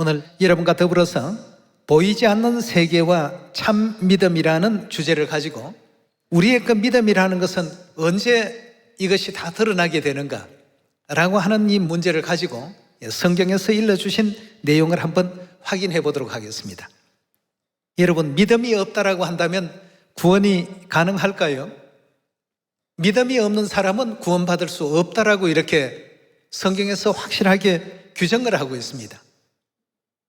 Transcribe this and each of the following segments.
오늘 여러분과 더불어서 보이지 않는 세계와 참 믿음이라는 주제를 가지고 우리의 그 믿음이라는 것은 언제 이것이 다 드러나게 되는가 라고 하는 이 문제를 가지고 성경에서 일러주신 내용을 한번 확인해 보도록 하겠습니다. 여러분, 믿음이 없다라고 한다면 구원이 가능할까요? 믿음이 없는 사람은 구원받을 수 없다라고 이렇게 성경에서 확실하게 규정을 하고 있습니다.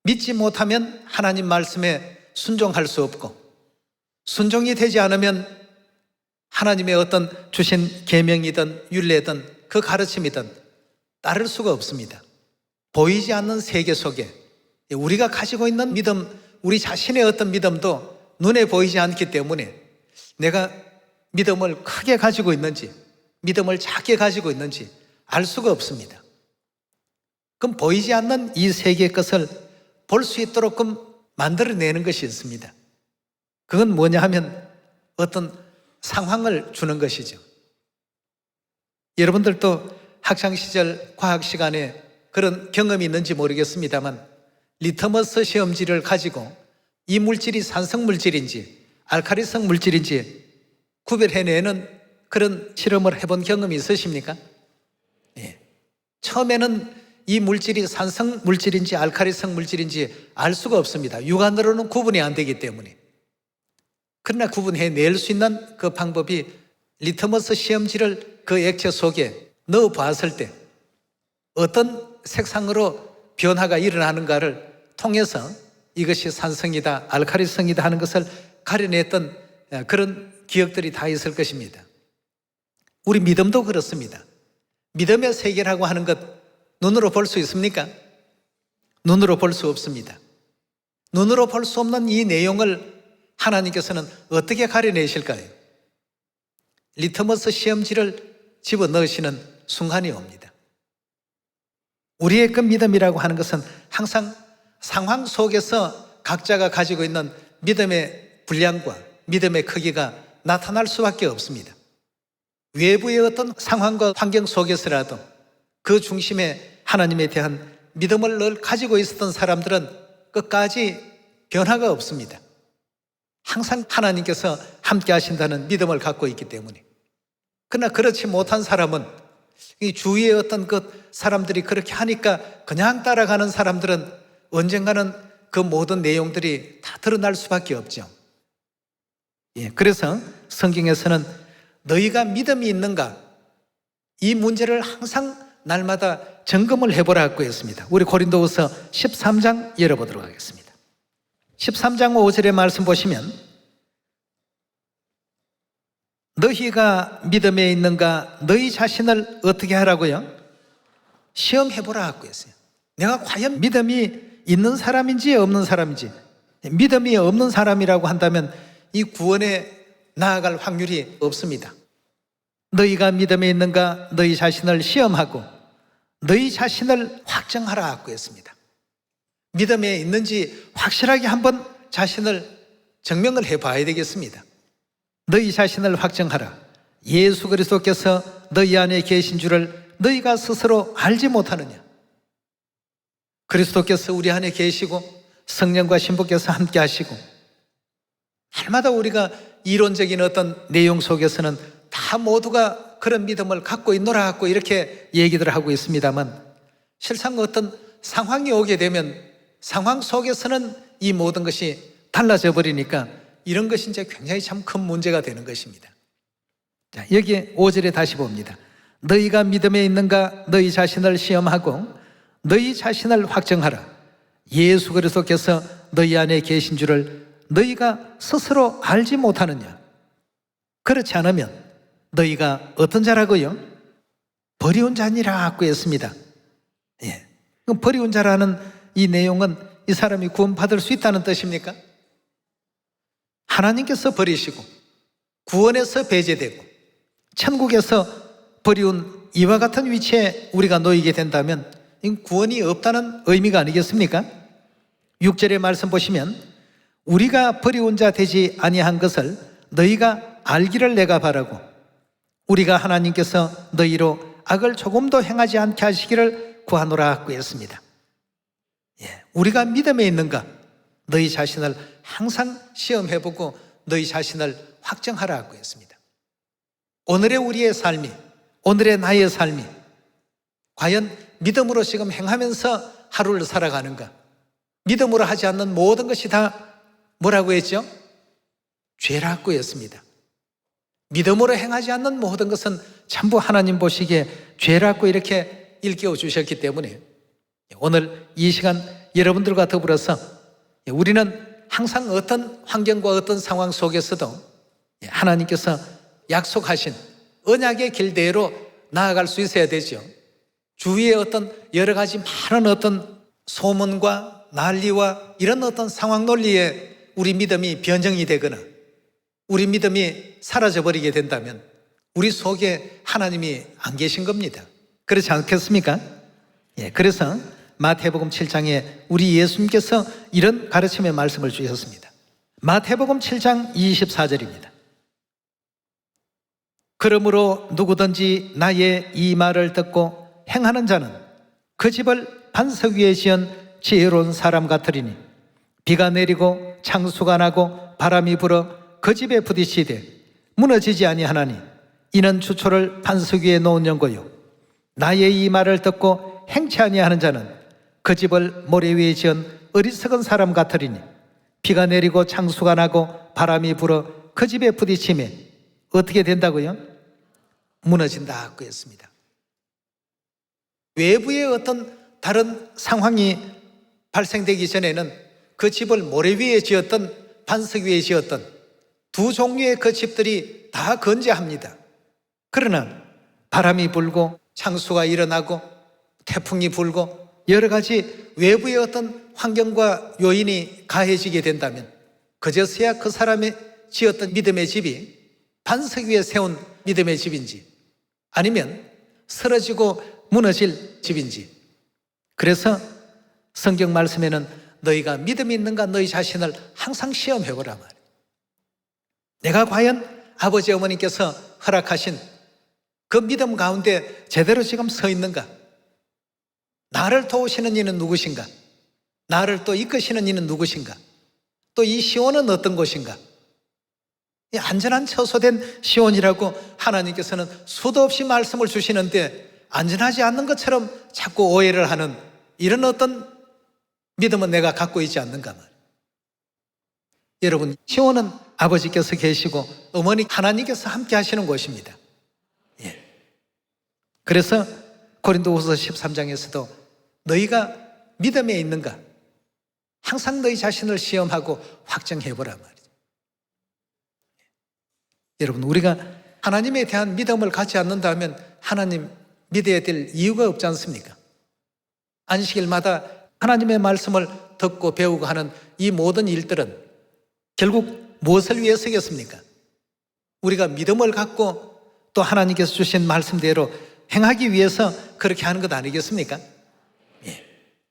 믿지 못하면 하나님 말씀에 순종할 수 없고, 순종이 되지 않으면 하나님의 어떤 주신 계명이든 율례든 그 가르침이든 따를 수가 없습니다. 보이지 않는 세계 속에 우리가 가지고 있는 믿음, 우리 자신의 어떤 믿음도 눈에 보이지 않기 때문에 내가 믿음을 크게 가지고 있는지 믿음을 작게 가지고 있는지 알 수가 없습니다. 그럼 보이지 않는 이 세계의 것을 볼 수 있도록 만들어내는 것이 있습니다. 그건 뭐냐 하면 어떤 상황을 주는 것이죠. 여러분들도 학창시절 과학 시간에 그런 경험이 있는지 모르겠습니다만 리터머스 시험지를 가지고 이 물질이 산성 물질인지 알칼리성 물질인지 구별해내는 그런 실험을 해본 경험이 있으십니까? 예. 처음에는 이 물질이 산성 물질인지 알칼리성 물질인지 알 수가 없습니다. 육안으로는 구분이 안 되기 때문에. 그러나 구분해낼 수 있는 그 방법이 리터머스 시험지를 그 액체 속에 넣어 보았을 때 어떤 색상으로 변화가 일어나는가를 통해서 이것이 산성이다, 알칼리성이다 하는 것을 가려냈던 그런 기억들이 다 있을 것입니다. 우리 믿음도 그렇습니다. 믿음의 세계라고 하는 것 눈으로 볼 수 있습니까? 눈으로 볼 수 없습니다. 눈으로 볼 수 없는 이 내용을 하나님께서는 어떻게 가려내실까요? 리터머스 시험지를 집어넣으시는 순간이 옵니다. 우리의 그 믿음이라고 하는 것은 항상 상황 속에서 각자가 가지고 있는 믿음의 분량과 믿음의 크기가 나타날 수밖에 없습니다. 외부의 어떤 상황과 환경 속에서라도 그 중심에 하나님에 대한 믿음을 늘 가지고 있었던 사람들은 끝까지 변화가 없습니다. 항상 하나님께서 함께 하신다는 믿음을 갖고 있기 때문에. 그러나 그렇지 못한 사람은 이 주위의 어떤 그 사람들이 그렇게 하니까 그냥 따라가는 사람들은 언젠가는 그 모든 내용들이 다 드러날 수밖에 없죠. 예, 그래서 성경에서는 너희가 믿음이 있는가? 이 문제를 항상 날마다 점검을 해보라고 했습니다. 우리 고린도후서 13장 열어보도록 하겠습니다. 13장 5절의 말씀 보시면 너희가 믿음에 있는가? 너희 자신을 어떻게 하라고요? 시험해보라고 했어요. 내가 과연 믿음이 있는 사람인지 없는 사람인지. 믿음이 없는 사람이라고 한다면 이 구원에 나아갈 확률이 없습니다. 너희가 믿음에 있는가? 너희 자신을 시험하고 너희 자신을 확정하라고 했습니다. 믿음에 있는지 확실하게 한번 자신을 증명을 해봐야 되겠습니다. 너희 자신을 확정하라. 예수 그리스도께서 너희 안에 계신 줄을 너희가 스스로 알지 못하느냐? 그리스도께서 우리 안에 계시고 성령과 신부께서 함께 하시고 날마다 우리가 이론적인 어떤 내용 속에서는 다 모두가 그런 믿음을 갖고 있노라고 이렇게 얘기들 하고 있습니다만 실상 어떤 상황이 오게 되면 상황 속에서는 이 모든 것이 달라져 버리니까 이런 것이 이제 굉장히 참 큰 문제가 되는 것입니다. 자, 여기 5절에 다시 봅니다. 너희가 믿음에 있는가? 너희 자신을 시험하고 너희 자신을 확정하라. 예수 그리스도께서 너희 안에 계신 줄을 너희가 스스로 알지 못하느냐? 그렇지 않으면 너희가 어떤 자라고요? 버리운 자니라고 했습니다. 예. 버리운 자라는 이 내용은 이 사람이 구원받을 수 있다는 뜻입니까? 하나님께서 버리시고 구원에서 배제되고 천국에서 버리운 이와 같은 위치에 우리가 놓이게 된다면 구원이 없다는 의미가 아니겠습니까? 6절의 말씀 보시면 우리가 버리운 자 되지 아니한 것을 너희가 알기를 내가 바라고 우리가 하나님께서 너희로 악을 조금도 행하지 않게 하시기를 구하노라 하고 했습니다. 우리가 믿음에 있는가? 너희 자신을 항상 시험해보고 너희 자신을 확정하라고 했습니다. 오늘의 우리의 삶이, 오늘의 나의 삶이 과연 믿음으로 지금 행하면서 하루를 살아가는가? 믿음으로 하지 않는 모든 것이 다 뭐라고 했죠? 죄라고 했습니다. 믿음으로 행하지 않는 모든 것은 전부 하나님 보시기에 죄라고 이렇게 일깨워 주셨기 때문에 오늘 이 시간 여러분들과 더불어서 우리는 항상 어떤 환경과 어떤 상황 속에서도 하나님께서 약속하신 언약의 길대로 나아갈 수 있어야 되죠. 주위에 어떤 여러 가지 많은 어떤 소문과 난리와 이런 어떤 상황 논리에 우리 믿음이 변형이 되거나 우리 믿음이 사라져버리게 된다면 우리 속에 하나님이 안 계신 겁니다. 그렇지 않겠습니까? 그래서 마태복음 7장에 우리 예수님께서 이런 가르침의 말씀을 주셨습니다. 마태복음 7장 24절입니다. 그러므로 누구든지 나의 이 말을 듣고 행하는 자는 그 집을 반석 위에 지은 지혜로운 사람 같으리니 비가 내리고 창수가 나고 바람이 불어 그 집에 부딪히되 무너지지 아니하나니 이는 주초를 반석 위에 놓은 연고요 나의 이 말을 듣고 행치 아니하는 자는 그 집을 모래 위에 지은 어리석은 사람 같으리니 비가 내리고 창수가 나고 바람이 불어 그 집에 부딪히며 어떻게 된다고요? 무너진다고 했습니다. 외부의 어떤 다른 상황이 발생되기 전에는 그 집을 모래 위에 지었던 반석 위에 지었던 두 종류의 그 집들이 다 건재합니다. 그러나 바람이 불고 창수가 일어나고 태풍이 불고 여러 가지 외부의 어떤 환경과 요인이 가해지게 된다면 그제서야 그 사람이 지었던 믿음의 집이 반석 위에 세운 믿음의 집인지 아니면 쓰러지고 무너질 집인지. 그래서 성경 말씀에는 너희가 믿음이 있는가 너희 자신을 항상 시험해보라 말이에요. 내가 과연 아버지 어머니께서 허락하신 그 믿음 가운데 제대로 지금 서 있는가? 나를 도우시는 이는 누구신가? 나를 또 이끄시는 이는 누구신가? 또 이 시온은 어떤 곳인가? 이 안전한 처소된 시온이라고 하나님께서는 수도 없이 말씀을 주시는데 안전하지 않는 것처럼 자꾸 오해를 하는 이런 어떤 믿음은 내가 갖고 있지 않는가 말이에요. 여러분, 시온은 아버지께서 계시고 어머니 하나님께서 함께 하시는 곳입니다. 그래서 고린도후서 13장에서도 너희가 믿음에 있는가? 항상 너희 자신을 시험하고 확정해보라 말이죠. 여러분, 우리가 하나님에 대한 믿음을 갖지 않는다면 하나님 믿어야 될 이유가 없지 않습니까? 안식일마다 하나님의 말씀을 듣고 배우고 하는 이 모든 일들은 결국 무엇을 위해서겠습니까? 우리가 믿음을 갖고 또 하나님께서 주신 말씀대로 행하기 위해서 그렇게 하는 것 아니겠습니까?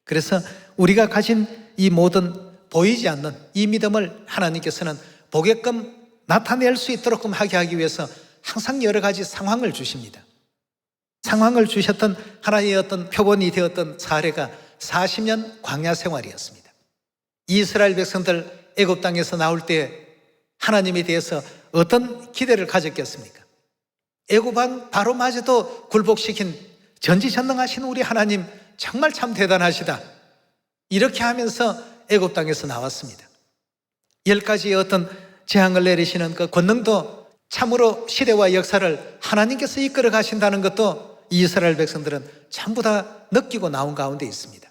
그래서 우리가 가진 이 모든 보이지 않는 이 믿음을 하나님께서는 보게끔 나타낼 수 있도록 하게 하기 위해서 항상 여러 가지 상황을 주십니다. 상황을 주셨던 하나의 어떤 표본이 되었던 사례가 40년 광야 생활이었습니다. 이스라엘 백성들 애굽 땅에서 나올 때 하나님에 대해서 어떤 기대를 가졌겠습니까? 애굽 왕 바로마저도 굴복시킨 전지전능하신 우리 하나님 정말 참 대단하시다. 이렇게 하면서 애굽 땅에서 나왔습니다. 10가지의 어떤 재앙을 내리시는 그 권능도 참으로 시대와 역사를 하나님께서 이끌어 가신다는 것도 이스라엘 백성들은 전부 다 느끼고 나온 가운데 있습니다.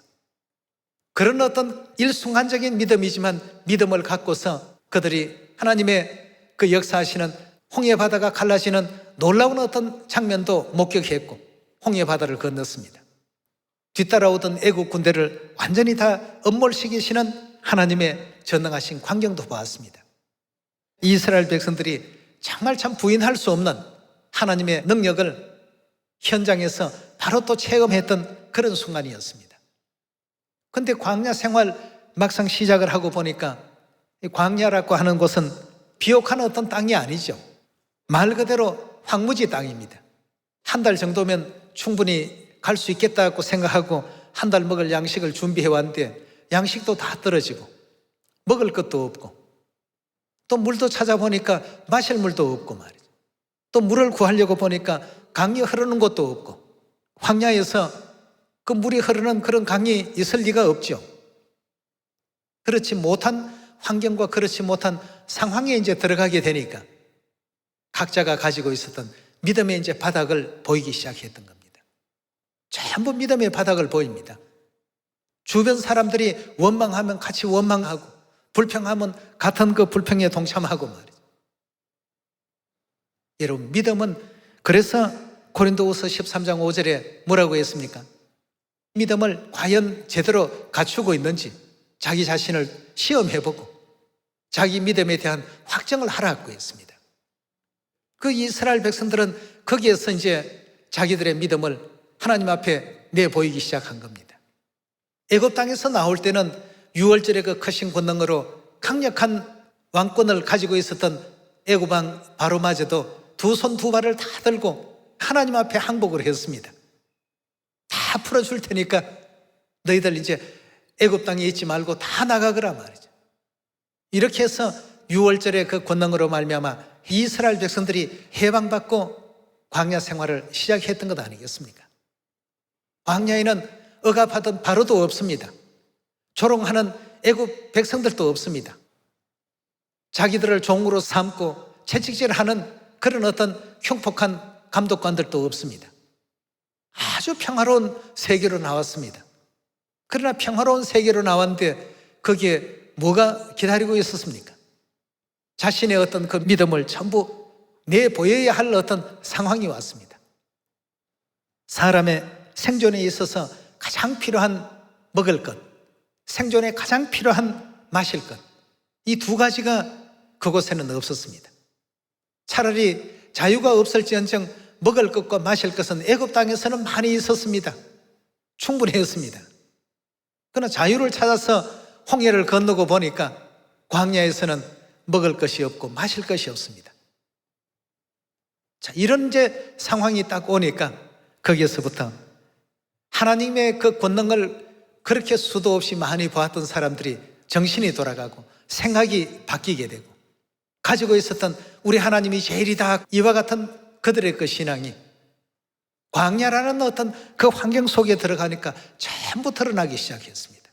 그런 어떤 일순간적인 믿음이지만 믿음을 갖고서 그들이 하나님의 그 역사하시는 홍해 바다가 갈라지는 놀라운 어떤 장면도 목격했고 홍해 바다를 건넜습니다. 뒤따라오던 애국 군대를 완전히 다 엄몰시키시는 하나님의 전능하신 광경도 보았습니다. 이스라엘 백성들이 정말 참 부인할 수 없는 하나님의 능력을 현장에서 바로 또 체험했던 그런 순간이었습니다. 그런데 광야 생활 막상 시작을 하고 보니까 이 광야라고 하는 곳은 비옥한 어떤 땅이 아니죠. 말 그대로 황무지 땅입니다. 한 달 정도면 충분히 갈 수 있겠다고 생각하고 한 달 먹을 양식을 준비해 왔는데 양식도 다 떨어지고 먹을 것도 없고 또 물도 찾아보니까 마실 물도 없고 말이죠. 또 물을 구하려고 보니까 강이 흐르는 곳도 없고 황야에서 그 물이 흐르는 그런 강이 있을 리가 없죠. 그렇지 못한 환경과 그렇지 못한 상황에 이제 들어가게 되니까 각자가 가지고 있었던 믿음의 이제 바닥을 보이기 시작했던 겁니다. 전부 믿음의 바닥을 보입니다. 주변 사람들이 원망하면 같이 원망하고 불평하면 같은 그 불평에 동참하고 말이죠. 여러분, 믿음은 그래서 고린도후서 13장 5절에 뭐라고 했습니까? 믿음을 과연 제대로 갖추고 있는지 자기 자신을 시험해보고 자기 믿음에 대한 확정을 하라고 했습니다. 그 이스라엘 백성들은 거기에서 이제 자기들의 믿음을 하나님 앞에 내보이기 시작한 겁니다. 애굽 땅에서 나올 때는 6월절의 그 크신 권능으로 강력한 왕권을 가지고 있었던 애굽 왕 바로마저도 두 손 두 발을 다 들고 하나님 앞에 항복을 했습니다. 다 풀어줄 테니까 너희들 이제 애굽 땅에 있지 말고 다 나가거라 말이죠. 이렇게 해서 6월절의 그 권능으로 말미암아 이스라엘 백성들이 해방받고 광야 생활을 시작했던 것 아니겠습니까? 광야에는 억압하던 바로도 없습니다. 조롱하는 애굽 백성들도 없습니다. 자기들을 종으로 삼고 채찍질하는 그런 어떤 흉폭한 감독관들도 없습니다. 아주 평화로운 세계로 나왔습니다. 그러나 평화로운 세계로 나왔는데 거기에 뭐가 기다리고 있었습니까? 자신의 어떤 그 믿음을 전부 내보여야 할 어떤 상황이 왔습니다. 사람의 생존에 있어서 가장 필요한 먹을 것, 생존에 가장 필요한 마실 것, 이 두 가지가 그곳에는 없었습니다. 차라리 자유가 없을지언정 먹을 것과 마실 것은 애굽 땅에서는 많이 있었습니다. 충분했습니다. 그러나 자유를 찾아서 홍해를 건너고 보니까 광야에서는 먹을 것이 없고 마실 것이 없습니다. 자, 이런 이제 상황이 딱 오니까 거기에서부터 하나님의 그 권능을 그렇게 수도 없이 많이 보았던 사람들이 정신이 돌아가고 생각이 바뀌게 되고 가지고 있었던 우리 하나님이 제일이다 이와 같은 그들의 그 신앙이 광야라는 어떤 그 환경 속에 들어가니까 전부 드러나기 시작했습니다.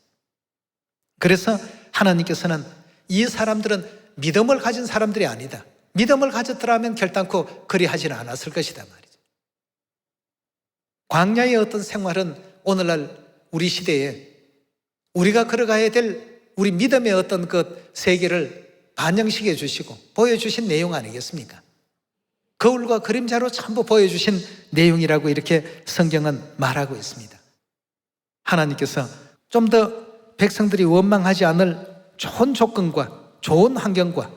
그래서 하나님께서는 이 사람들은 믿음을 가진 사람들이 아니다. 믿음을 가졌더라면 결단코 그리하지는 않았을 것이다 말이죠. 광야의 어떤 생활은 오늘날 우리 시대에 우리가 걸어가야 될 우리 믿음의 어떤 그 세계를 반영시켜 주시고 보여주신 내용 아니겠습니까? 거울과 그림자로 전부 보여주신 내용이라고 이렇게 성경은 말하고 있습니다. 하나님께서 좀 더 백성들이 원망하지 않을 좋은 조건과 좋은 환경과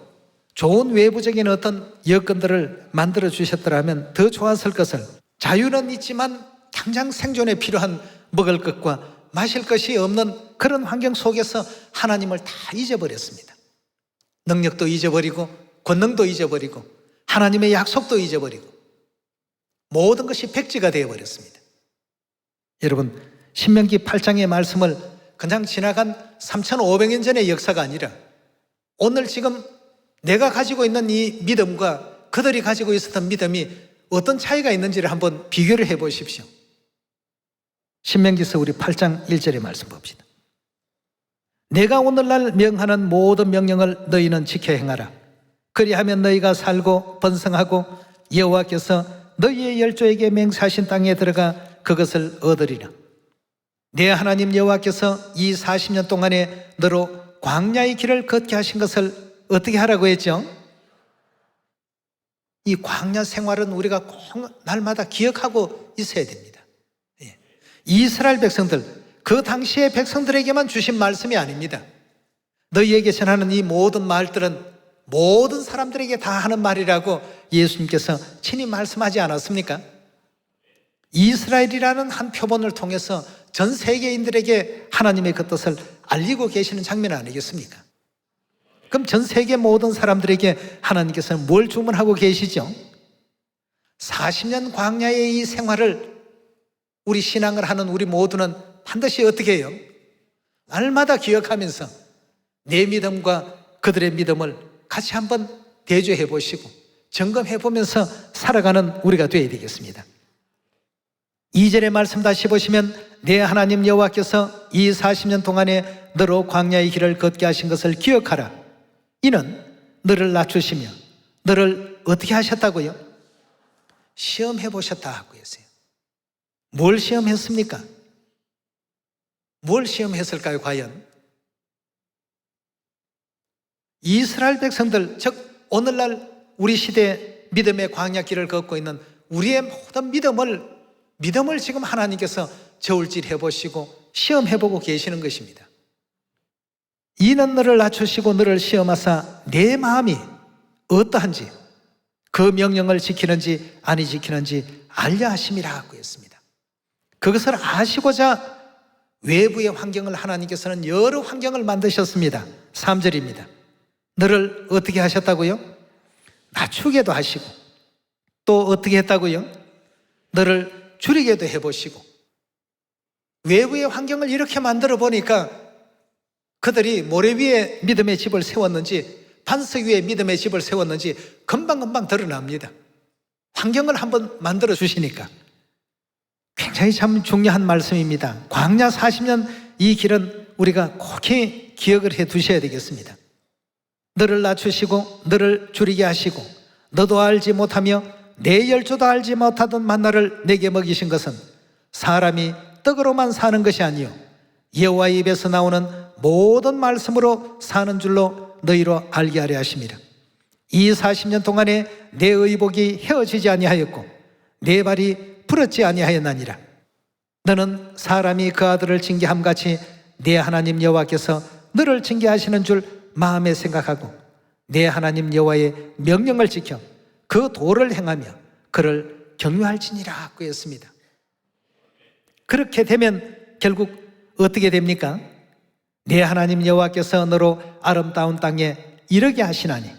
좋은 외부적인 어떤 여건들을 만들어 주셨더라면 더 좋았을 것을 자유는 있지만 당장 생존에 필요한 먹을 것과 마실 것이 없는 그런 환경 속에서 하나님을 다 잊어버렸습니다. 능력도 잊어버리고 권능도 잊어버리고 하나님의 약속도 잊어버리고 모든 것이 백지가 되어버렸습니다. 여러분, 신명기 8장의 말씀을 그냥 지나간 3,500년 전의 역사가 아니라 오늘 지금 내가 가지고 있는 이 믿음과 그들이 가지고 있었던 믿음이 어떤 차이가 있는지를 한번 비교를 해 보십시오. 신명기서 우리 8장 1절의 말씀 봅시다. 내가 오늘날 명하는 모든 명령을 너희는 지켜 행하라. 그리하면 너희가 살고 번성하고 여호와께서 너희의 열조에게 맹세하신 땅에 들어가 그것을 얻으리라. 내 하나님 여호와께서 이 40년 동안에 너로 광야의 길을 걷게 하신 것을 어떻게 하라고 했죠? 이 광야 생활은 우리가 꼭 날마다 기억하고 있어야 됩니다. 이스라엘 백성들, 그 당시의 백성들에게만 주신 말씀이 아닙니다. 너희에게 전하는 이 모든 말들은 모든 사람들에게 다 하는 말이라고 예수님께서 친히 말씀하지 않았습니까? 이스라엘이라는 한 표본을 통해서 전 세계인들에게 하나님의 그 뜻을 알리고 계시는 장면 아니겠습니까? 그럼 전 세계 모든 사람들에게 하나님께서는 뭘 주문하고 계시죠? 40년 광야의 이 생활을 우리 신앙을 하는 우리 모두는 반드시 어떻게 해요? 날마다 기억하면서 내 믿음과 그들의 믿음을 같이 한번 대조해 보시고 점검해 보면서 살아가는 우리가 되어야 되겠습니다. 2절의 말씀 다시 보시면 내 하나님 여호와께서 이 40년 동안에 너로 광야의 길을 걷게 하신 것을 기억하라. 이는 너를 낮추시며 너를 어떻게 하셨다고요? 시험해 보셨다 하고 했어요. 뭘 시험했습니까? 뭘 시험했을까요 과연? 이스라엘 백성들, 즉 오늘날 우리 시대 믿음의 광야길을 걷고 있는 우리의 모든 믿음을 지금 하나님께서 저울질해 보시고 시험해 보고 계시는 것입니다. 이는 너를 낮추시고 너를 시험하사 내 마음이 어떠한지 그 명령을 지키는지 아니 지키는지 알려 하심이라 하고 했습니다. 그것을 아시고자 외부의 환경을 하나님께서는 여러 환경을 만드셨습니다. 3절입니다. 너를 어떻게 하셨다고요? 낮추게도 하시고 또 어떻게 했다고요? 너를 줄이게도 해보시고 외부의 환경을 이렇게 만들어 보니까 그들이 모래 위에 믿음의 집을 세웠는지 반석 위에 믿음의 집을 세웠는지 금방금방 드러납니다. 환경을 한번 만들어 주시니까. 굉장히 참 중요한 말씀입니다. 광야 40년 이 길은 우리가 꼭 기억을 해 두셔야 되겠습니다. 너를 낮추시고 너를 줄이게 하시고 너도 알지 못하며 내 열조도 알지 못하던 만나를 내게 먹이신 것은 사람이 떡으로만 사는 것이 아니요 여호와의 입에서 나오는 모든 말씀으로 사는 줄로 너희로 알게 하려 하심이라. 이 40년 동안에 내 의복이 헤어지지 아니하였고 내 발이 부럽지 아니하였나니라. 너는 사람이 그 아들을 징계함같이 내 하나님 여호와께서 너를 징계하시는 줄 마음에 생각하고 내 하나님 여호와의 명령을 지켜 그 도를 행하며 그를 경유할지니라 하고 했습니다. 그렇게 되면 결국 어떻게 됩니까? 내 하나님 여호와께서 너로 아름다운 땅에 이르게 하시나니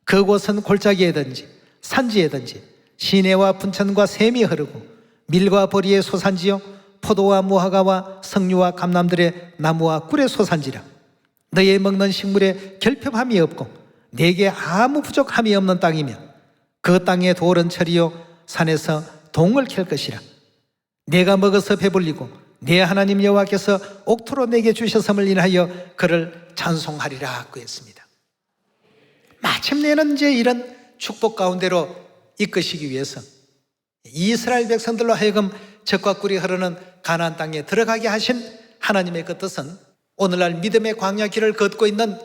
그곳은 골짜기에든지 산지에든지 시내와 분천과 샘이 흐르고 밀과 보리의 소산지요 포도와 무화과와 석류와 감람들의 나무와 꿀의 소산지라. 너의 먹는 식물에 결핍함이 없고 내게 아무 부족함이 없는 땅이며 그 땅의 돌은 철이요 산에서 동을 캘 것이라. 내가 먹어서 배불리고 내 하나님 여호와께서 옥토로 내게 주셨음을 인하여 그를 찬송하리라 하고 했습니다. 마침내는 이제 이런 축복 가운데로 이끄시기 위해서 이스라엘 백성들로 하여금 젖과 꿀이 흐르는 가나안 땅에 들어가게 하신 하나님의 그 뜻은 오늘날 믿음의 광야 길을 걷고 있는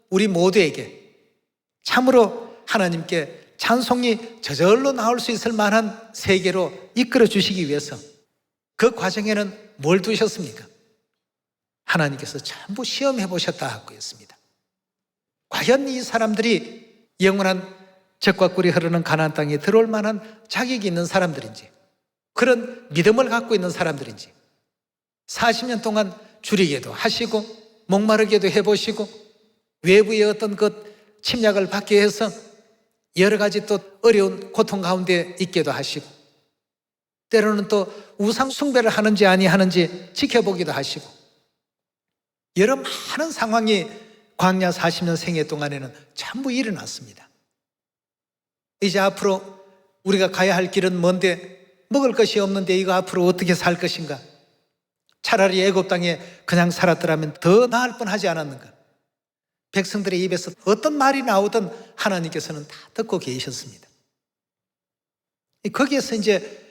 우리 모두에게 참으로 하나님께 찬송이 저절로 나올 수 있을 만한 세계로 이끌어 주시기 위해서 그 과정에는 뭘 두셨습니까? 하나님께서 전부 시험해 보셨다 하고 했습니다. 과연 이 사람들이 영원한 젖과 꿀이 흐르는 가나안 땅에 들어올 만한 자격이 있는 사람들인지 그런 믿음을 갖고 있는 사람들인지 40년 동안 줄이게도 하시고 목마르게도 해보시고 외부의 어떤 그 침략을 받게 해서 여러 가지 또 어려운 고통 가운데 있게도 하시고 때로는 또 우상 숭배를 하는지 아니하는지 지켜보기도 하시고 여러 많은 상황이 광야 40년 생애 동안에는 전부 일어났습니다. 이제 앞으로 우리가 가야 할 길은 먼데 먹을 것이 없는데 이거 앞으로 어떻게 살 것인가? 차라리 애굽 땅에 그냥 살았더라면 더 나을 뻔하지 않았는가? 백성들의 입에서 어떤 말이 나오든 하나님께서는 다 듣고 계셨습니다. 거기에서 이제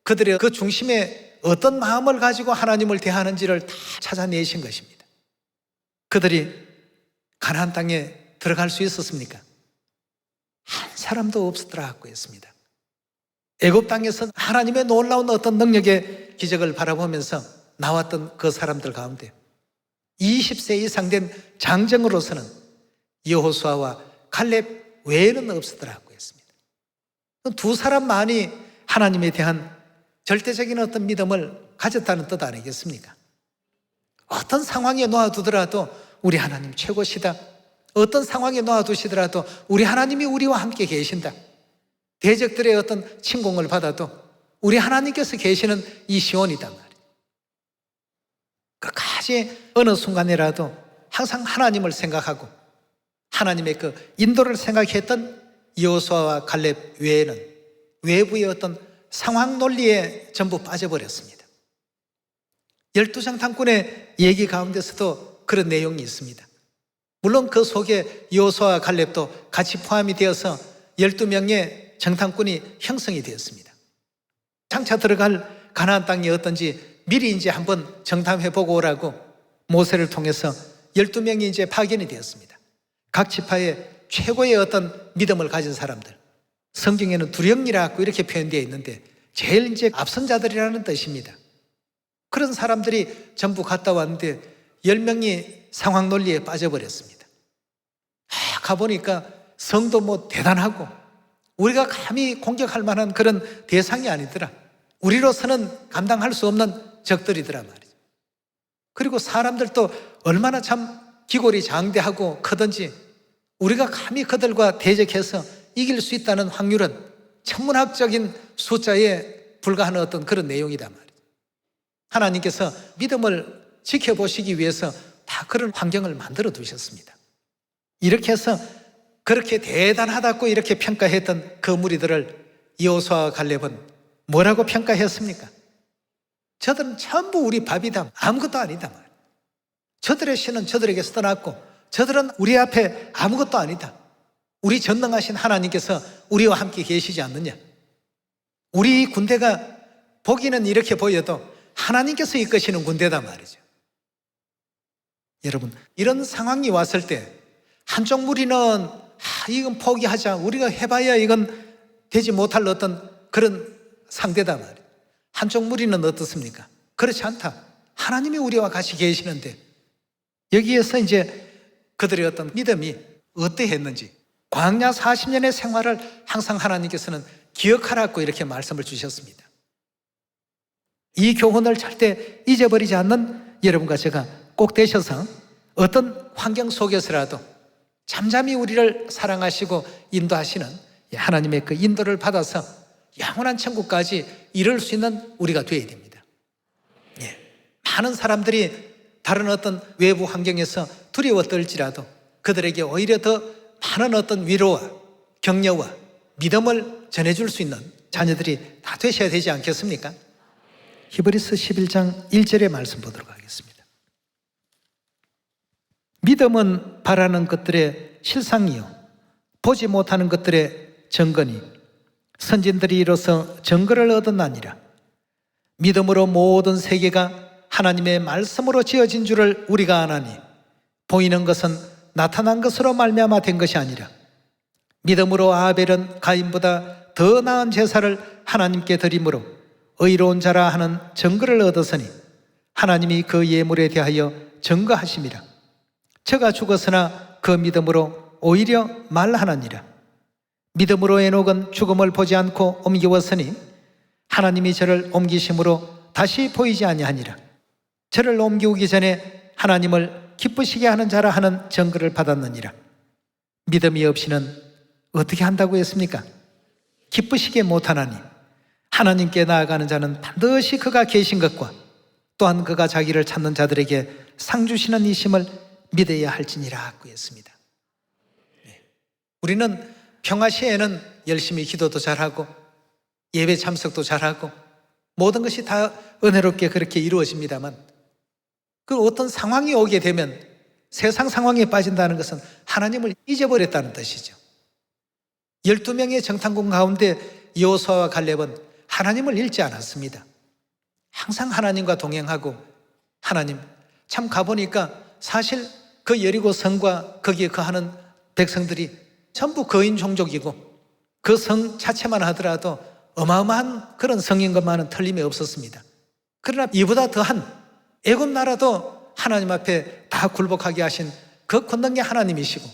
그들의 그 중심에 어떤 마음을 가지고 하나님을 대하는지를 다 찾아내신 것입니다. 그들이 가나안 땅에 들어갈 수 있었습니까? 한 사람도 없었더라고 했습니다. 애굽 땅에서 하나님의 놀라운 어떤 능력의 기적을 바라보면서 나왔던 그 사람들 가운데 20세 이상 된 장정으로서는 여호수아와 갈렙 외에는 없었더라고 했습니다. 두 사람만이 하나님에 대한 절대적인 어떤 믿음을 가졌다는 뜻 아니겠습니까? 어떤 상황에 놓아두더라도 우리 하나님 최고시다. 어떤 상황에 놓아두시더라도 우리 하나님이 우리와 함께 계신다. 대적들의 어떤 침공을 받아도 우리 하나님께서 계시는 이 시온이다 말이에요. 아직 어느 순간이라도 항상 하나님을 생각하고 하나님의 그 인도를 생각했던 여호수아와 갈렙 외에는 외부의 어떤 상황 논리에 전부 빠져버렸습니다. 12장탄군의 얘기 가운데서도 그런 내용이 있습니다. 물론 그 속에 여호수아와 갈렙도 같이 포함이 되어서 12명의 정탐꾼이 형성이 되었습니다. 장차 들어갈 가나안 땅이 어떤지 미리 이제 한번 정탐해보고 오라고 모세를 통해서 12명이 이제 파견이 되었습니다. 각 지파의 최고의 어떤 믿음을 가진 사람들, 성경에는 두령이라고 이렇게 표현되어 있는데 제일 이제 앞선 자들이라는 뜻입니다. 그런 사람들이 전부 갔다 왔는데 10명이 상황 논리에 빠져버렸습니다. 가보니까 성도 뭐 대단하고 우리가 감히 공격할 만한 그런 대상이 아니더라. 우리로서는 감당할 수 없는 적들이더라 말이죠. 그리고 사람들도 얼마나 참 기골이 장대하고 크든지 우리가 감히 그들과 대적해서 이길 수 있다는 확률은 천문학적인 숫자에 불과하는 어떤 그런 내용이다 말이죠. 하나님께서 믿음을 지켜보시기 위해서 다 그런 환경을 만들어 두셨습니다. 이렇게 해서 그렇게 대단하다고 이렇게 평가했던 그 무리들을 여호수아와 갈렙은 뭐라고 평가했습니까? 저들은 전부 우리 밥이다, 아무것도 아니다 말이에요. 저들의 신은 저들에게서 떠났고 저들은 우리 앞에 아무것도 아니다. 우리 전능하신 하나님께서 우리와 함께 계시지 않느냐. 우리 군대가 보기는 이렇게 보여도 하나님께서 이끄시는 군대다 말이죠. 여러분, 이런 상황이 왔을 때 한쪽 무리는 이건 포기하자, 우리가 해봐야 이건 되지 못할 어떤 그런 상대다 말이에요. 한쪽 무리는 어떻습니까? 그렇지 않다. 하나님이 우리와 같이 계시는데 여기에서 이제 그들의 어떤 믿음이 어떠했는지 광야 40년의 생활을 항상 하나님께서는 기억하라고 이렇게 말씀을 주셨습니다. 이 교훈을 절대 잊어버리지 않는 여러분과 제가 꼭 되셔서 어떤 환경 속에서라도 잠잠히 우리를 사랑하시고 인도하시는 하나님의 그 인도를 받아서 영원한 천국까지 이룰 수 있는 우리가 되어야 됩니다. 많은 사람들이 다른 어떤 외부 환경에서 두려워 떨지라도 그들에게 오히려 더 많은 어떤 위로와 격려와 믿음을 전해줄 수 있는 자녀들이 다 되셔야 되지 않겠습니까? 히브리서 11장 1절의 말씀 보도록 하겠습니다. 믿음은 바라는 것들의 실상이요 보지 못하는 것들의 증거니 선진들이 이로써 증거를 얻었나니라. 믿음으로 모든 세계가 하나님의 말씀으로 지어진 줄을 우리가 아나니 보이는 것은 나타난 것으로 말미암아 된 것이 아니라 믿음으로 아벨은 가인보다 더 나은 제사를 하나님께 드림으로 의로운 자라 하는 증거를 얻었으니 하나님이 그 예물에 대하여 증거하심이라. 저가 죽었으나 그 믿음으로 오히려 말하느니라. 믿음으로 에녹은 죽음을 보지 않고 옮기웠으니 하나님이 저를 옮기심으로 다시 보이지 아니하니라. 저를 옮기우기 전에 하나님을 기쁘시게 하는 자라 하는 증거를 받았느니라. 믿음이 없이는 어떻게 한다고 했습니까? 기쁘시게 못하나니 하나님께 나아가는 자는 반드시 그가 계신 것과 또한 그가 자기를 찾는 자들에게 상 주시는 이심을 믿어야 할지니라고 했습니다. 우리는 평화 시에는 열심히 기도도 잘하고 예배 참석도 잘하고 모든 것이 다 은혜롭게 그렇게 이루어집니다만 그 어떤 상황이 오게 되면 세상 상황에 빠진다는 것은 하나님을 잊어버렸다는 뜻이죠. 12명의 정탐꾼 가운데 여호수아와 갈렙은 하나님을 잃지 않았습니다. 항상 하나님과 동행하고 하나님 참 가보니까 사실 그 여리고 성과 거기에 거하는 백성들이 전부 거인 종족이고 그 성 자체만 하더라도 어마어마한 그런 성인 것만은 틀림이 없었습니다. 그러나 이보다 더한 애굽 나라도 하나님 앞에 다 굴복하게 하신 그 권능의 하나님이시고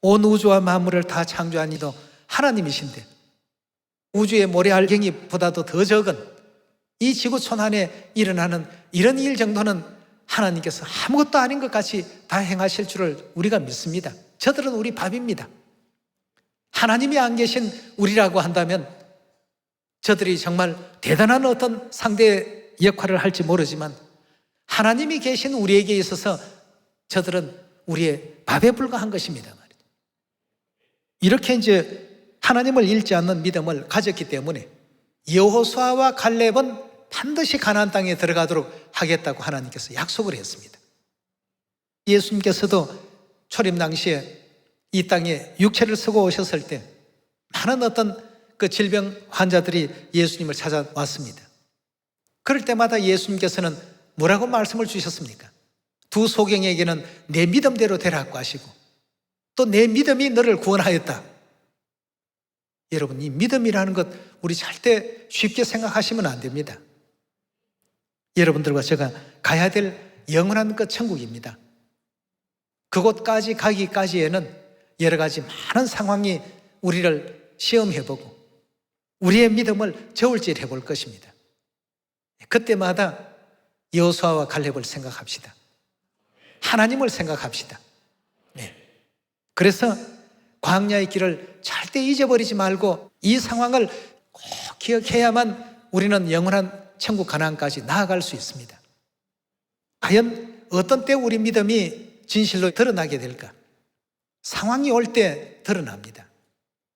온 우주와 만물을 다 창조한 이도 하나님이신데 우주의 모래알갱이보다도 더 적은 이 지구촌 안에 일어나는 이런 일 정도는 하나님께서 아무것도 아닌 것 같이 다 행하실 줄을 우리가 믿습니다. 저들은 우리 밥입니다. 하나님이 안 계신 우리라고 한다면 저들이 정말 대단한 어떤 상대 역할을 할지 모르지만 하나님이 계신 우리에게 있어서 저들은 우리의 밥에 불과한 것입니다 말이죠. 이렇게 이제 하나님을 잃지 않는 믿음을 가졌기 때문에 여호수아와 갈렙은 반드시 가나안 땅에 들어가도록 하겠다고 하나님께서 약속을 했습니다. 예수님께서도 초림 당시에 이 땅에 육체를 쓰고 오셨을 때 많은 어떤 그 질병 환자들이 예수님을 찾아왔습니다. 그럴 때마다 예수님께서는 뭐라고 말씀을 주셨습니까? 두 소경에게는 내 믿음대로 되라고 하시고 또 내 믿음이 너를 구원하였다. 여러분, 이 믿음이라는 것 우리 절대 쉽게 생각하시면 안 됩니다. 여러분들과 제가 가야 될 영원한 그 천국입니다. 그곳까지 가기까지에는 여러 가지 많은 상황이 우리를 시험해보고 우리의 믿음을 저울질해 볼 것입니다. 그때마다 여호수아와 갈렙을 생각합시다. 하나님을 생각합시다. 네. 그래서 광야의 길을 절대 잊어버리지 말고 이 상황을 꼭 기억해야만 우리는 영원한 천국 가나안까지 나아갈 수 있습니다. 과연 어떤 때 우리 믿음이 진실로 드러나게 될까? 상황이 올 때 드러납니다.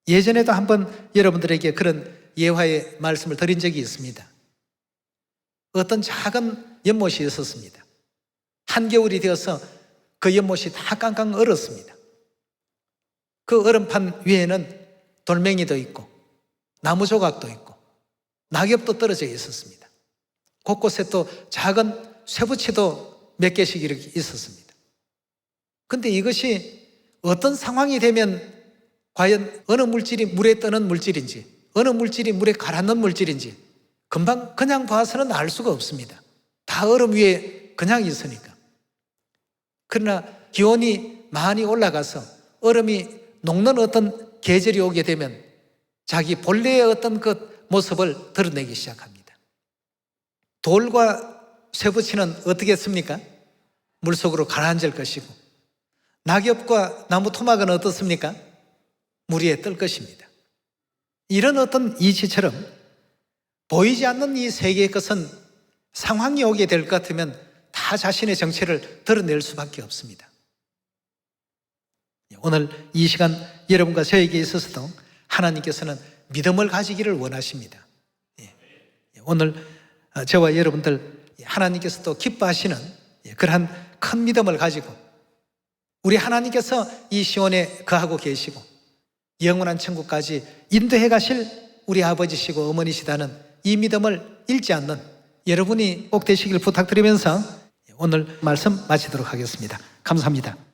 예전에도 한번 여러분들에게 그런 예화의 말씀을 드린 적이 있습니다. 어떤 작은 연못이 있었습니다. 한겨울이 되어서 그 연못이 다 깡깡 얼었습니다. 그 얼음판 위에는 돌멩이도 있고 나무 조각도 있고 낙엽도 떨어져 있었습니다. 곳곳에 또 작은 쇠붙이도 몇 개씩 이렇게 있었습니다. 그런데 이것이 어떤 상황이 되면 과연 어느 물질이 물에 떠는 물질인지 어느 물질이 물에 가라앉는 물질인지 금방 그냥 봐서는 알 수가 없습니다. 다 얼음 위에 그냥 있으니까. 그러나 기온이 많이 올라가서 얼음이 녹는 어떤 계절이 오게 되면 자기 본래의 어떤 그 모습을 드러내기 시작합니다. 돌과 쇠붙이는 어떻게 했습니까? 물속으로 가라앉을 것이고 낙엽과 나무 토막은 어떻습니까? 물 위에 뜰 것입니다. 이런 어떤 이치처럼 보이지 않는 이 세계의 것은 상황이 오게 될 것 같으면 다 자신의 정체를 드러낼 수밖에 없습니다. 오늘 이 시간 여러분과 저에게 있어서도 하나님께서는 믿음을 가지기를 원하십니다. 오늘 저와 여러분들 하나님께서도 기뻐하시는 그러한 큰 믿음을 가지고 우리 하나님께서 이 시온에 거하고 계시고 영원한 천국까지 인도해 가실 우리 아버지시고 어머니시다는 이 믿음을 잃지 않는 여러분이 꼭 되시길 부탁드리면서 오늘 말씀 마치도록 하겠습니다. 감사합니다.